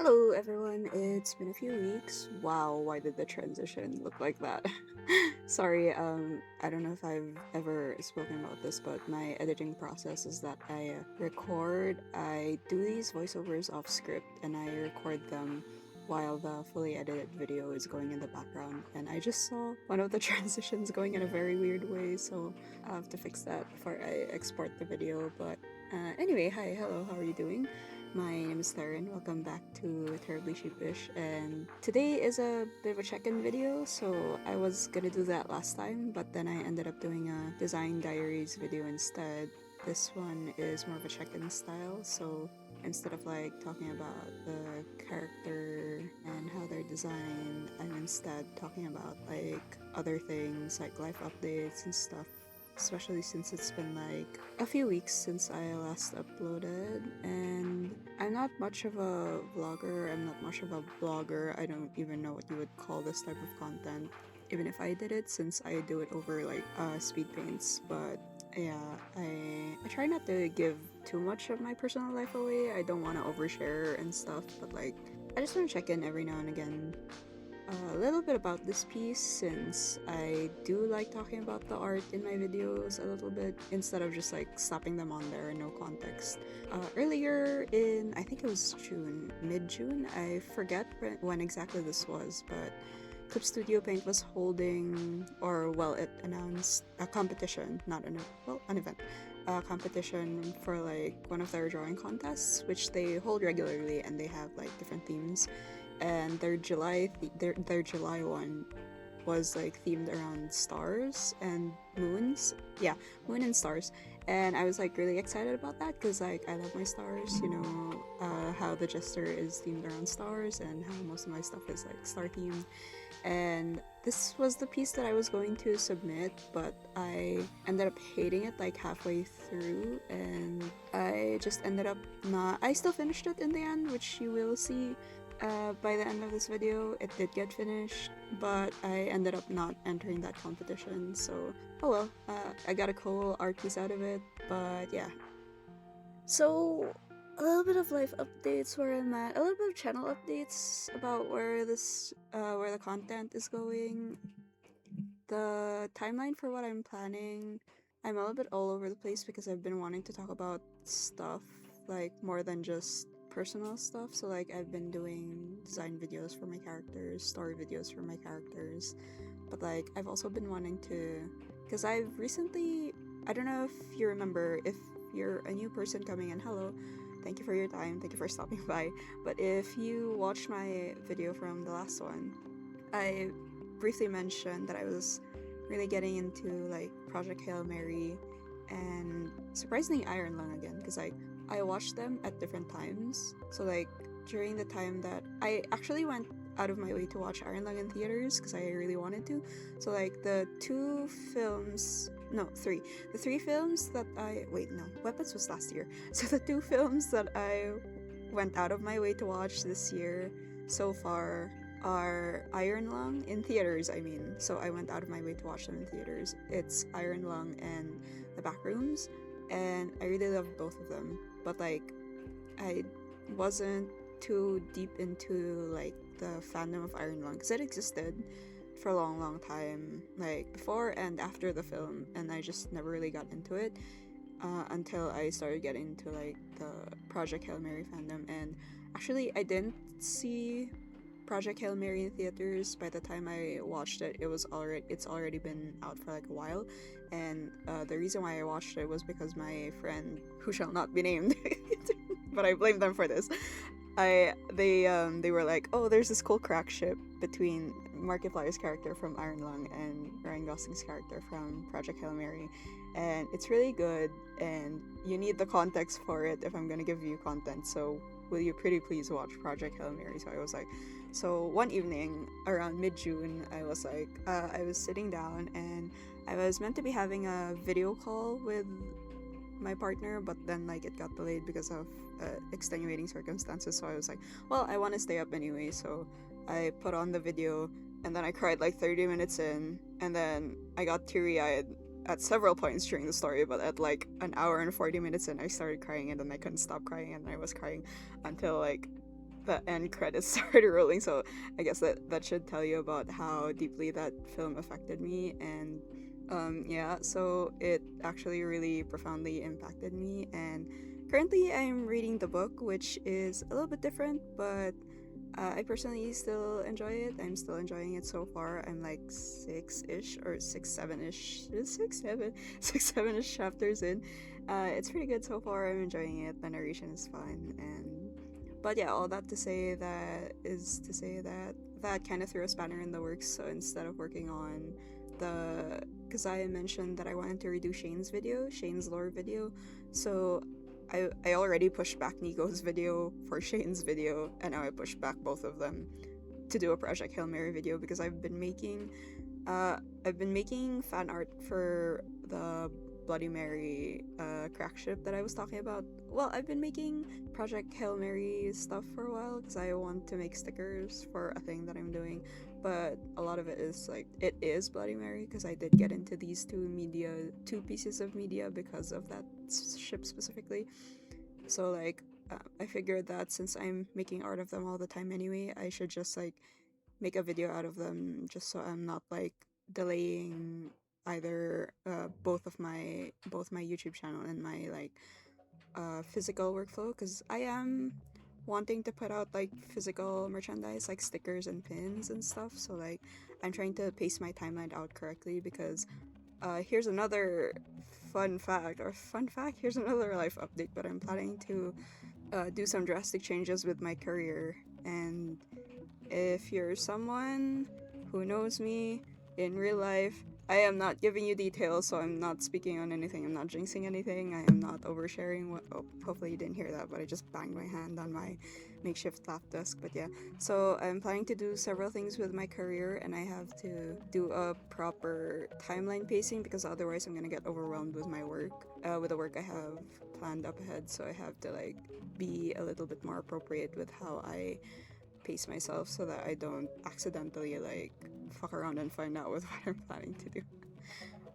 Hello everyone, it's been a few weeks. Wow, why did the transition look like that? Sorry, I don't know if I've ever spoken about this, but my editing process is that I do these voiceovers off script and I record them while the fully edited video is going in the background. And I just saw one of the transitions going in a very weird way, so I'll have to fix that before I export the video. But anyway, hi, hello, how are you doing? My name is Theron, welcome back to Terribly Sheepish, and today is a bit of a check-in video, so I was gonna do that last time, but then I ended up doing a design diaries video instead. This one is more of a check-in style, so instead of like talking about the character and how they're designed, I'm instead talking about like other things like life updates and stuff, especially since it's been like a few weeks since I last uploaded. And I'm not much of a vlogger, I'm not much of a blogger, I don't even know what you would call this type of content, even if I did it, since I do it over like speed paints. But yeah, I try not to give too much of my personal life away. I don't want to overshare and stuff, but like I just want to check in every now and again a little bit about this piece, since I do like talking about the art in my videos a little bit instead of just like slapping them on there, no context. Earlier in, I think it was June, mid-June, I forget when exactly this was, but Clip Studio Paint was holding, or well, it announced a competition, not an, well, an event, a competition for like one of their drawing contests, which they hold regularly, and they have like different themes. And their July one was like themed around stars and moons. Yeah, moon and stars. And I was like really excited about that because like I love my stars, how the jester is themed around stars and how most of my stuff is like star themed. And this was the piece that I was going to submit, but I ended up hating it like halfway through, and I just ended up not. I still finished it in the end, which you will see by the end of this video. It did get finished, but I ended up not entering that competition, so oh well. I got a cool art piece out of it, but yeah. So a little bit of life updates where I'm at, a little bit of channel updates about where where the content is going. The timeline for what I'm planning, I'm a little bit all over the place because I've been wanting to talk about stuff like more than just personal stuff. So like I've been doing design videos for my characters, story videos for my characters, but like I've also been wanting to, because I've recently, I don't know if you remember, if you're a new person coming in, hello, thank you for your time, thank you for stopping by. But if you watched my video from the last one, I briefly mentioned that I was really getting into like Project Hail Mary and surprisingly Iron Lung again, because I watched them at different times. So like during the time that I actually went out of my way to watch Iron Lung in theaters because I really wanted to. So like the three films that Weapons was last year. So the two films that I went out of my way to watch this year so far are Iron Lung in theaters, I mean. So I went out of my way to watch them in theaters. It's Iron Lung and The Backrooms, and I really love both of them. But like, I wasn't too deep into like the fandom of Iron Lung because it existed for a long, long time, like before and after the film, and I just never really got into it until I started getting into like the Project Hail Mary fandom. And actually, I didn't see Project Hail Mary in theaters by the time I watched it. It's already been out for like a while, and the reason why I watched it was because my friend, who shall not be named, but I blame them for this. They were like, oh, there's this cool crack ship between Markiplier's character from Iron Lung and Ryan Gosling's character from Project Hail Mary, and it's really good, and you need the context for it if I'm gonna give you content, so will you pretty please watch Project Hail Mary? So I was like, so one evening around mid-June, I was sitting down and I was meant to be having a video call with my partner, but then like it got delayed because of extenuating circumstances. So I was like, well, I want to stay up anyway, so I put on the video, and then I cried like 30 minutes in, and then I got teary-eyed at several points during the story, but at like an hour and 40 minutes in, I started crying, and then I couldn't stop crying, and I was crying until like the end credits started rolling. So I guess that should tell you about how deeply that film affected me. And yeah, so it actually really profoundly impacted me. And currently I'm reading the book, which is a little bit different, but I personally still enjoy it. I'm still enjoying it so far. I'm like six-ish or six, seven-ish chapters in. It's pretty good so far. I'm enjoying it. The narration is fun, and but yeah, all that to say that that kind of threw a spanner in the works. So instead of working on because I mentioned that I wanted to redo Shane's lore video, so I already pushed back Nico's video for Shane's video, and now I pushed back both of them to do a Project Hail Mary video because I've been making fan art for the Bloody Mary crack ship that I was talking about. Well, I've been making Project Hail Mary stuff for a while because I want to make stickers for a thing that I'm doing, but a lot of it is like it is Bloody Mary because I did get into these two pieces of media because of that ship specifically. So like I figured that since I'm making art of them all the time anyway, I should just like make a video out of them just so I'm not like delaying either both my YouTube channel and my like physical workflow because I am wanting to put out like physical merchandise like stickers and pins and stuff. So like I'm trying to pace my timeline out correctly because here's another here's another life update, but I'm planning to do some drastic changes with my career. And if you're someone who knows me in real life, I am not giving you details, so I'm not speaking on anything. I'm not jinxing anything. I am not oversharing. Hopefully you didn't hear that, but I just banged my hand on my makeshift lap desk. But yeah, so I'm planning to do several things with my career, and I have to do a proper timeline pacing because otherwise I'm gonna get overwhelmed with my work, with the work I have planned up ahead. So I have to like be a little bit more appropriate with how I pace myself so that I don't accidentally like fuck around and find out with what I'm planning to do.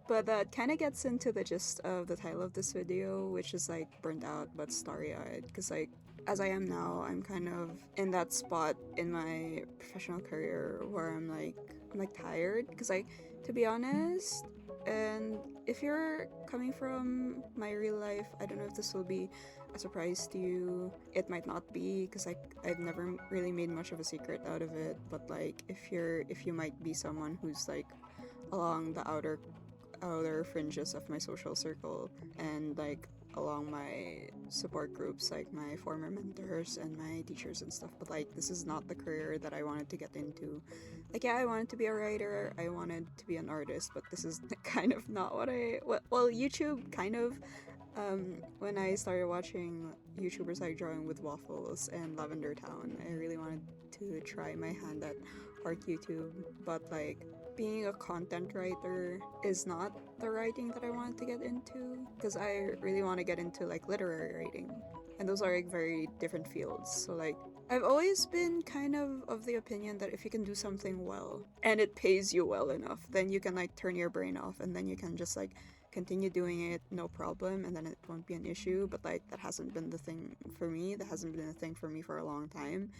But that kind of gets into the gist of the title of this video, which is like burnt out but starry-eyed. Because like as I am now, I'm kind of in that spot in my professional career where I'm like tired. Because like to be honest, and if you're coming from my real life, I don't know if this will be a surprise to you. It might not be because like I've never really made much of a secret out of it. But like if you might be someone who's like along the outer fringes of my social circle and like along my support groups like my former mentors and my teachers and stuff, but like this is not the career that I wanted to get into. Like yeah, I wanted to be a writer, I wanted to be an artist, but this is kind of not what well YouTube kind of when I started watching YouTubers like Drawing with Waffles and Lavender Town, I really wanted to try my hand at art YouTube, but like being a content writer is not the writing that I wanted to get into because I really want to get into like literary writing, and those are like very different fields. So like I've always been kind of the opinion that if you can do something well and it pays you well enough, then you can like turn your brain off and then you can just like continue doing it no problem and then it won't be an issue. But like that hasn't been the thing for me. That hasn't been a thing for me for a long time,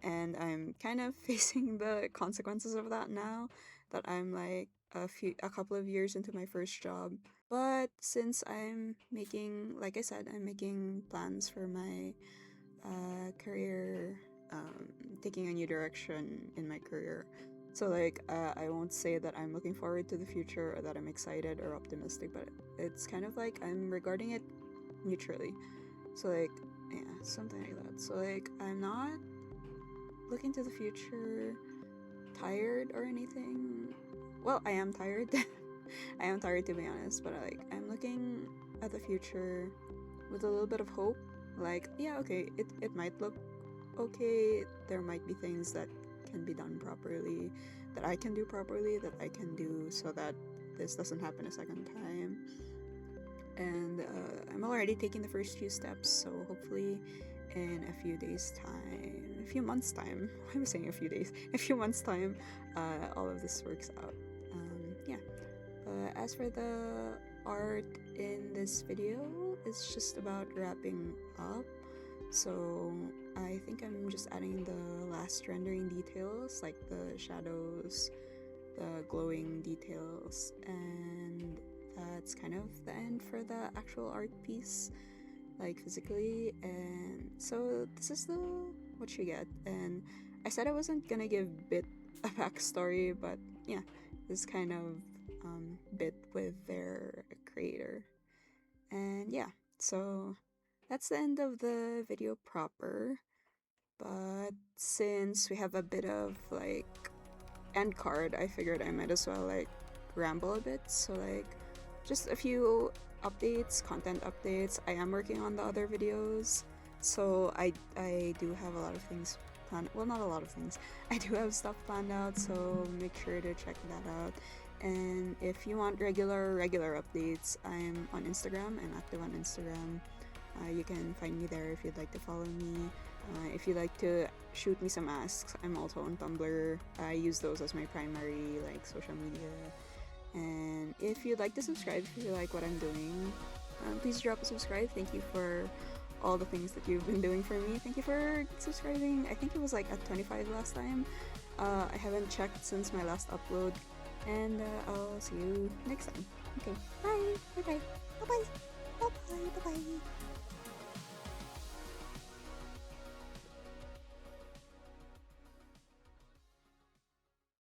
and I'm kind of facing the consequences of that now that I'm like a couple of years into my first job. But since I'm making, like I said, I'm making plans for my career, taking a new direction in my career. So like I won't say that I'm looking forward to the future or that I'm excited or optimistic, but it's kind of like I'm regarding it neutrally. So like yeah, something like that. So like I'm not looking to the future tired or anything. Well, I am tired. I am tired to be honest, but like I'm looking at the future with a little bit of hope. Like, yeah, okay, it might look okay. There might be things that can be done properly, that I can do properly, that I can do so that this doesn't happen a second time. And I'm already taking the first few steps, so hopefully in a few months time, I'm saying a few days, a few months time, all of this works out. Yeah. As for the art in this video, it's just about wrapping up. So I think I'm just adding the last rendering details, like the shadows, the glowing details, and that's kind of the end for the actual art piece, like physically. And so this is the what you get. And I said I wasn't gonna give Bit a backstory, but yeah, this kind of Bit with their creator. And yeah, so that's the end of the video proper. But since we have a bit of like end card, I figured I might as well like ramble a bit. So like just a few updates, content updates. I am working on the other videos, so I do have a lot of things planned. Well, not a lot of things. I do have stuff planned out, so make sure to check that out. And if you want regular updates, I'm on Instagram. I'm active on Instagram. You can find me there if you'd like to follow me. If you'd like to shoot me some asks, I'm also on Tumblr. I use those as my primary like social media. And if you'd like to subscribe, if you like what I'm doing, please drop a subscribe. Thank you for all the things that you've been doing for me. Thank you for subscribing. I think it was like at 25 last time. I haven't checked since my last upload. And I'll see you next time. Okay, bye. Bye bye. Bye bye. Bye bye. Bye bye.